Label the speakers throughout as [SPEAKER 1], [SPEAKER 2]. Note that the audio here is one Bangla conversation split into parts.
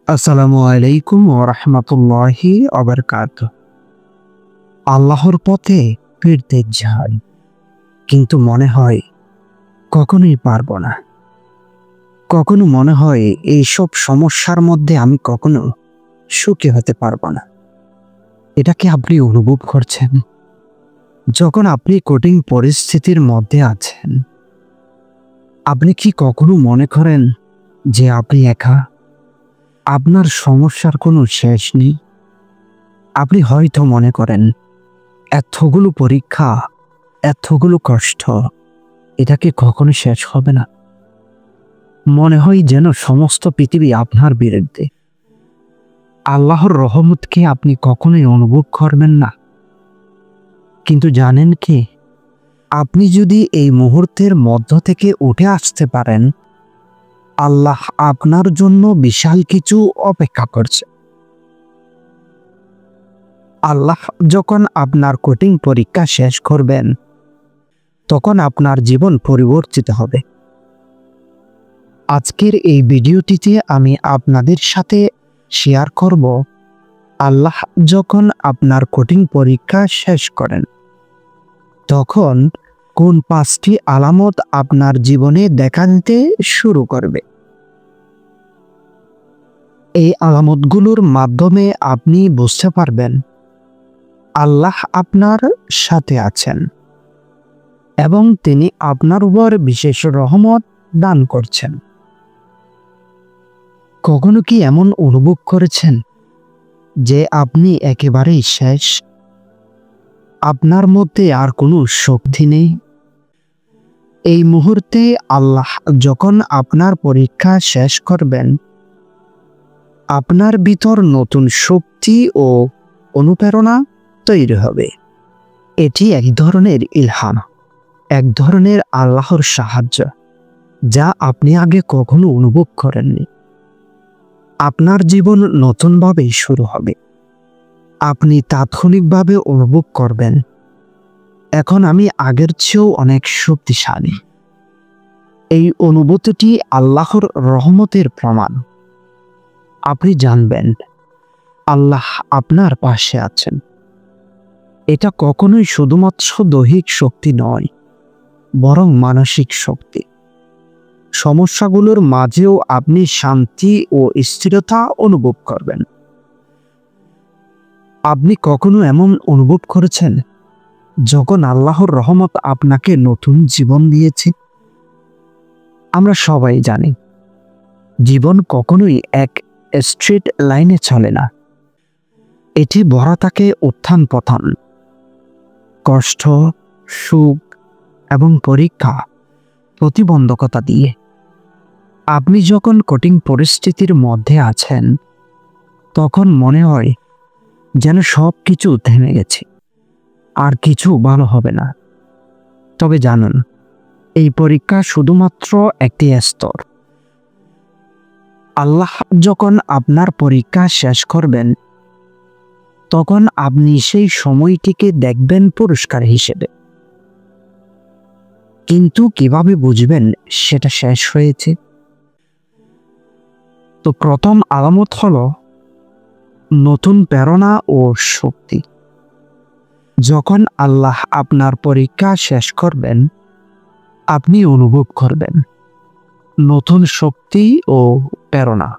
[SPEAKER 1] আসসালামু আলাইকুম ওয়া রাহমাতুল্লাহি ওয়া বারাকাতুহু। আল্লাহর পথে ফিরতে চাই, কিন্তু মনে হয় কখনোই পারবো না। কখনো মনে হয় এইসব সমস্যার মধ্যে আমি কখনো সুখী হতে পারবো না। এটা কি আপনি অনুভব করছেন? যখন আপনি কঠিন পরিস্থিতির মধ্যে আছেন, আপনি কি কখনো মনে করেন যে আপনি একা? আপনার সমস্যার কোনো শেষ নেই? আপনি হয়তো মনে করেন এতগুলো পরীক্ষা, এতগুলো কষ্ট, এটা কি কখনো শেষ হবে না? মনে হয় যেন সমস্ত পৃথিবী আপনার বিরুদ্ধে। আল্লাহর রহমতকে আপনি কখনোই অনুভব করবেন না। কিন্তু জানেন কি, আপনি যদি এই মুহূর্তের মধ্য থেকে উঠে আসতে পারেন, আল্লাহ আপনার জন্য বিশাল কিছু অপেক্ষা করছে। আল্লাহ যখন আপনার কঠিন পরীক্ষা শেষ করবেন, তখন আপনার জীবন পরিবর্তিত হবে। আজকের এই ভিডিওটিতে আমি আপনাদের সাথে শেয়ার করব, আল্লাহ যখন আপনার কঠিন পরীক্ষা শেষ করেন, তখন কোন 5টি আলামত আপনার জীবনে দেখা দিতে শুরু করবে। এই আলামতগুলোর মাধ্যমে আপনি বুঝতে পারবেন আল্লাহ আপনার সাথে আছেন এবং তিনি আপনার উপর বিশেষ রহমত দান করছেন। কখনো কি এমন অনুভব করেছেন যে আপনি একেবারেই শেষ? আপনার মধ্যে আর কোনো শক্তি নেই? এই মুহূর্তে আল্লাহ যখন আপনার পরীক্ষা শেষ করবেন, আপনার ভিতর নতুন শক্তি ও অনুপ্রেরণা তৈরি হবে। এটি এক ধরনের ইলহাম, এক ধরনের আল্লাহর সাহায্য, যা আপনি আগে কখনো অনুভব করেননি। আপনার জীবন নতুনভাবে শুরু হবে। আপনি তাৎক্ষণিকভাবে অনুভব করবেন, এখন আমি আগের চেয়েও অনেক শক্তিশালী। এই অনুভূতিটি আল্লাহর রহমতের প্রমাণ। আপনি জানবেন আল্লাহ আপনার পাশে আছেন। এটা কখনোই শুধুমাত্র দৈহিক শক্তি নয়, বরং মানসিক শক্তি। সমস্যাগুলোর মাঝেও আপনি শান্তি ও স্থিরতা অনুভব করবেন। আপনি কখনো এমন অনুভব করেছেন যখন আল্লাহর রহমত আপনাকে নতুন জীবন দিয়েছে? আমরা সবাই জানি, জীবন কখনোই এক স্ট্রেট লাইনে চলে না। এটি ভরা থাকে উত্থান পতন, কষ্ট, সুখ এবং পরীক্ষা, প্রতিবন্ধকতা দিয়ে। আপনি যখন কঠিন পরিস্থিতির মধ্যে আছেন, তখন মনে হয় যেন সব কিছু থেমে গেছে, আর কিছু ভালো হবে না। তবে জানুন, এই পরীক্ষা শুধুমাত্র একটি স্তর। আল্লাহ যখন আপনার পরীক্ষা শেষ করবেন, তখন আপনি সেই সময়টিকে দেখবেন পুরস্কার হিসেবে। কিন্তু কিভাবে বুঝবেন সেটা শেষ হয়েছে? তো প্রথম আলামত হলো নতুন প্রেরণা ও শক্তি। যখন আল্লাহ আপনার পরীক্ষা শেষ করবেন, আপনি অনুভব করবেন নতুন শক্তি ও প্রেরণা।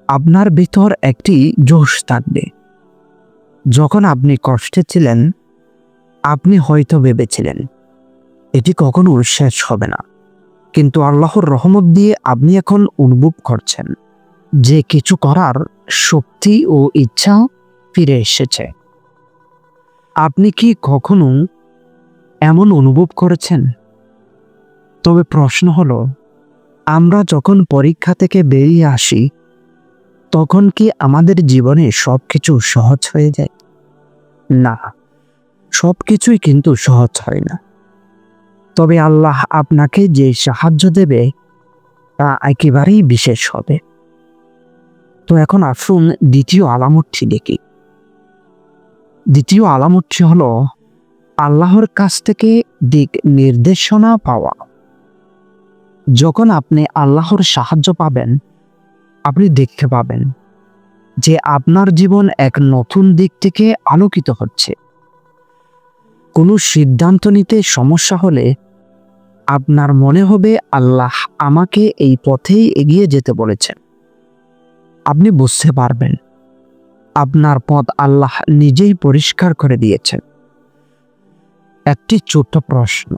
[SPEAKER 1] আপনার ভিতর একটি জোশ থাকবে। যখন আপনি কষ্টে ছিলেন, আপনি হয়তো ভেবেছিলেন এটি কখনো শেষ হবে না, কিন্তু আল্লাহর রহমত দিয়ে আপনি এখন অনুভব করছেন যে কিছু করার শক্তি ও ইচ্ছা ফিরে এসেছে। আপনি কি কখনো এমন অনুভব করেছেন? তবে প্রশ্ন হলো, আমরা যখন পরীক্ষা থেকে বেরিয়ে আসি, তখন কি আমাদের জীবনে সবকিছু সহজ হয়ে যায়? না, সবকিছুই কিন্তু সহজ হয় না। তবে আল্লাহ আপনাকে যে সাহায্য দেবে তা একেবারেই বিশেষ হবে। তো এখন আসুন দ্বিতীয় আলামতটি দেখি। দ্বিতীয় আলামতটি হলো আল্লাহর কাছ থেকে দিক নির্দেশনা পাওয়া। যখন আপনি আল্লাহর সাহায্য পাবেন, আপনি দেখতে পাবেন যে আপনার জীবন এক নতুন দিক থেকে আলোকিত হচ্ছে। কোনো সিদ্ধান্ত নিতে সমস্যা হলে আপনার মনে হবে আল্লাহ আমাকে এই পথেই এগিয়ে যেতে বলেছেন। আপনি বুঝতে পারবেন আপনার পথ আল্লাহ নিজেই পরিষ্কার করে দিয়েছেন। একটি ছোট্ট প্রশ্ন,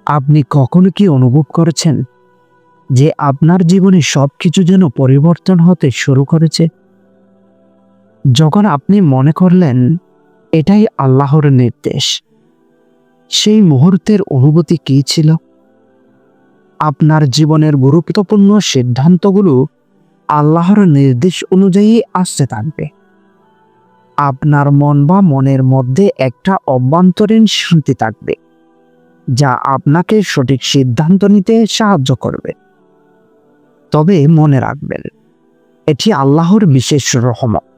[SPEAKER 1] আপনি কখনো কি অনুভব করেছেন যে আপনার জীবনে সবকিছু যেন পরিবর্তন হতে শুরু করেছে? যখন আপনি মনে করলেন এটাই আল্লাহর নির্দেশ, সেই মুহূর্তের অনুভূতি কী ছিল? আপনার জীবনের গুরুত্বপূর্ণ সিদ্ধান্তগুলো আল্লাহর নির্দেশ অনুযায়ী আসতে থাকবে। আপনার মন বা মনের মধ্যে একটা অভ্যন্তরীণ শান্তি থাকবে যা আপনাকে সঠিক সিদ্ধান্ত নিতে সাহায্য করবে। তবে মনে রাখবেন, এটি আল্লাহর বিশেষ রহমত।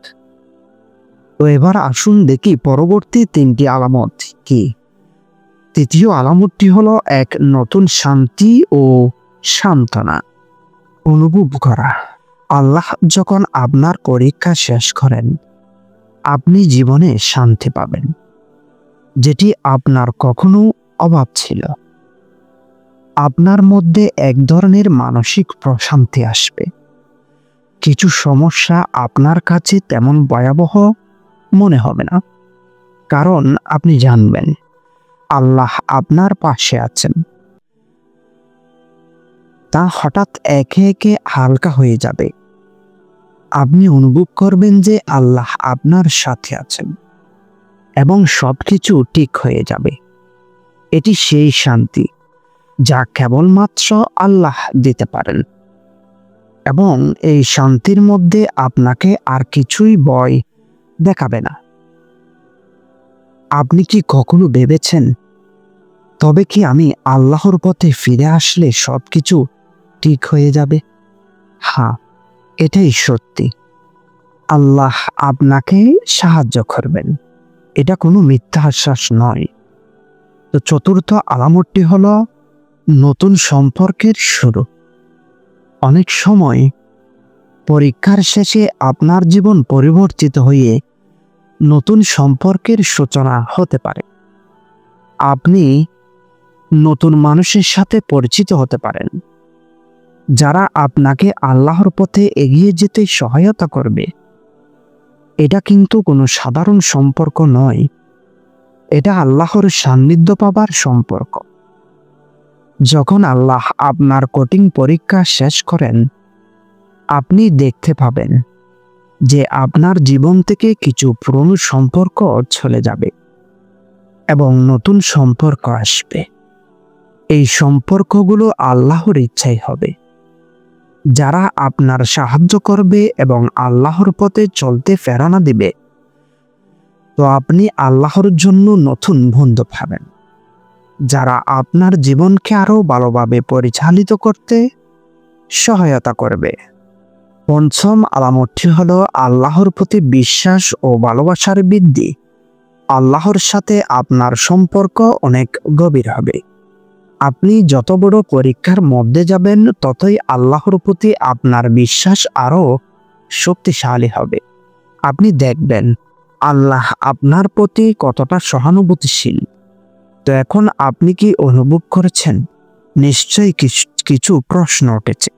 [SPEAKER 1] তো এবার আসুন দেখি পরবর্তী 3টি আলামত কি। তৃতীয় আলামতটি হলো এক নতুন শান্তি ও সান্ত্বনা অনুভব করা। আল্লাহ যখন আপনার পরীক্ষা শেষ করেন, আপনি জীবনে শান্তি পাবেন, যেটি আপনার কখনো অভাব ছিল। আপনার মধ্যে এক ধরনের মানসিক প্রশান্তি আসবে। কিছু সমস্যা আপনার কাছে তেমন ভয়াবহ মনে হবে না, কারণ আপনি জানবেন আল্লাহ আপনার পাশে আছেন। তা হঠাৎ একে একে হালকা হয়ে যাবে। আপনি অনুভব করবেন যে আল্লাহ আপনার সাথে আছেন এবং সবকিছু ঠিক হয়ে যাবে। এটি সেই শান্তি যা কেবলমাত্র আল্লাহ দিতে পারেন, এবং এই শান্তির মধ্যে আপনাকে আর কিছুই ভয় দেখাবে না। আপনি কি কখনো ভেবেছেন, তবে কি আমি আল্লাহর পথে ফিরে আসলে সবকিছু ঠিক হয়ে যাবে? হ্যাঁ, এটাই সত্যি। আল্লাহ আপনাকে সাহায্য করবেন, এটা কোনো মিথ্যা আশ্বাস নয়। তো চতুর্থ আলামতটি হলো নতুন সম্পর্কের শুরু। অনেক সময় পরীক্ষার শেষে আপনার জীবন পরিবর্তিত হয়ে নতুন সম্পর্কের সূচনা হতে পারে। আপনি নতুন মানুষের সাথে পরিচিত হতে পারেন, যারা আপনাকে আল্লাহর পথে এগিয়ে যেতে সহায়তা করবে। এটা কিন্তু কোনো সাধারণ সম্পর্ক নয়, এটা আল্লাহর সান্নিধ্য পাবার সম্পর্ক। যখন আল্লাহ আপনার কঠিন পরীক্ষা শেষ করেন, আপনি দেখতে পাবেন যে আপনার জীবন থেকে কিছু পুরনো সম্পর্ক চলে যাবে এবং নতুন সম্পর্ক আসবে। এই সম্পর্কগুলো আল্লাহর ইচ্ছাই হবে, যারা আপনার সাহায্য করবে এবং আল্লাহর পথে চলতে প্রেরণা দিবে। তো আপনি আল্লাহর জন্য নতুন বন্ধু পাবেন, যারা আপনার জীবনকে আরো ভালোভাবে পরিচালিত করতে সহায়তা করবে। পঞ্চম আলামতটি হলো আল্লাহর প্রতি বিশ্বাস ও ভালোবাসার বৃদ্ধি। আল্লাহর সাথে আপনার সম্পর্ক অনেক গভীর হবে। আপনি যত বড় পরীক্ষার মধ্যে যাবেন, ততই আল্লাহর প্রতি আপনার বিশ্বাস আরো শক্তিশালী হবে। আপনি দেখবেন আল্লাহ আপনার প্রতি কতটা সহানুভূতিশীল। তো এখন আপনি কি অনুভব করেছেন? নিশ্চয়ই কিছু প্রশ্ন উঠেছে।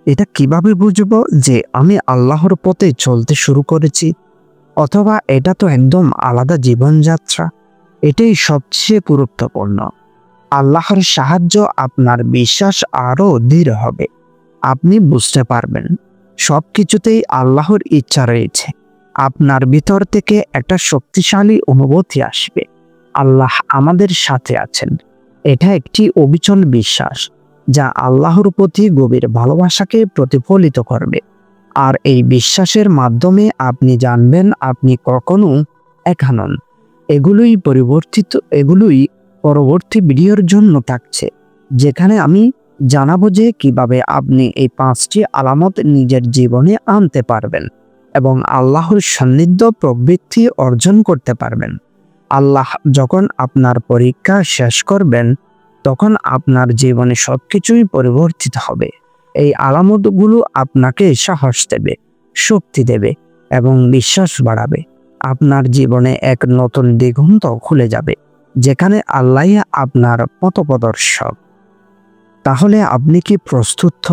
[SPEAKER 1] এটা কিভাবে বুঝবো যে আমি আল্লাহর পথে চলতে শুরু করেছি, অথবা এটা তো একদম আলাদা জীবনযাত্রা? এটাই সবচেয়ে গুরুত্বপূর্ণ। আল্লাহর সাহায্য আপনার বিশ্বাস আরো দৃঢ় হবে। আপনি বুঝতে পারবেন সবকিছুতেই আল্লাহর ইচ্ছা রয়েছে। আপনার ভিতর থেকে একটা শক্তিশালী অনুভূতি আসবে, আল্লাহ আমাদের সাথে আছেন। এটা একটি অবিচল বিশ্বাস যা আল্লাহর প্রতি গভীর ভালোবাসাকে প্রতিফলিত করবে। আর এই বিশ্বাসের মাধ্যমে আপনি জানবেন আপনি কখনো একা নন। এগুলোই পরবর্তী ভিডিওর জন্য থাকছে, যেখানে আমি জানাবো যে কিভাবে আপনি এই 5টি আলামত নিজের জীবনে আনতে পারবেন এবং আল্লাহর সান্নিধ্য প্রবৃত্তি অর্জন করতে পারবেন। আল্লাহ যখন আপনার পরীক্ষা শেষ করবেন, তখন আপনার জীবনে সবকিছুই পরিবর্তিত হবে এই আলামতগুলো আপনাকে সাহস দেবে, শক্তি দেবে এবং বিশ্বাস বাড়াবে। আপনার জীবনে এক নতুন দিগন্ত খুলে যাবে, যেখানে আল্লাহ আপনার পথপ্রদর্শক। তাহলে আপনি কি প্রস্তুত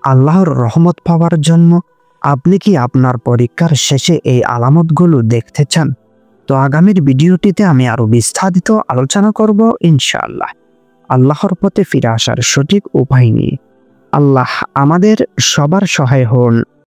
[SPEAKER 1] আল্লাহর রহমত পাওয়ার জন্য? আপনি কি আপনার পরীক্ষার শেষে এই আলামতগুলো দেখতে চান? তো আগামীর ভিডিওটিতে আমি আরো বিস্তারিত আলোচনা করব ইনশাআল্লাহ, আল্লাহর পথে ফিরে আসার সঠিক উপায় নিয়ে। আল্লাহ আমাদের সবার সহায় হন।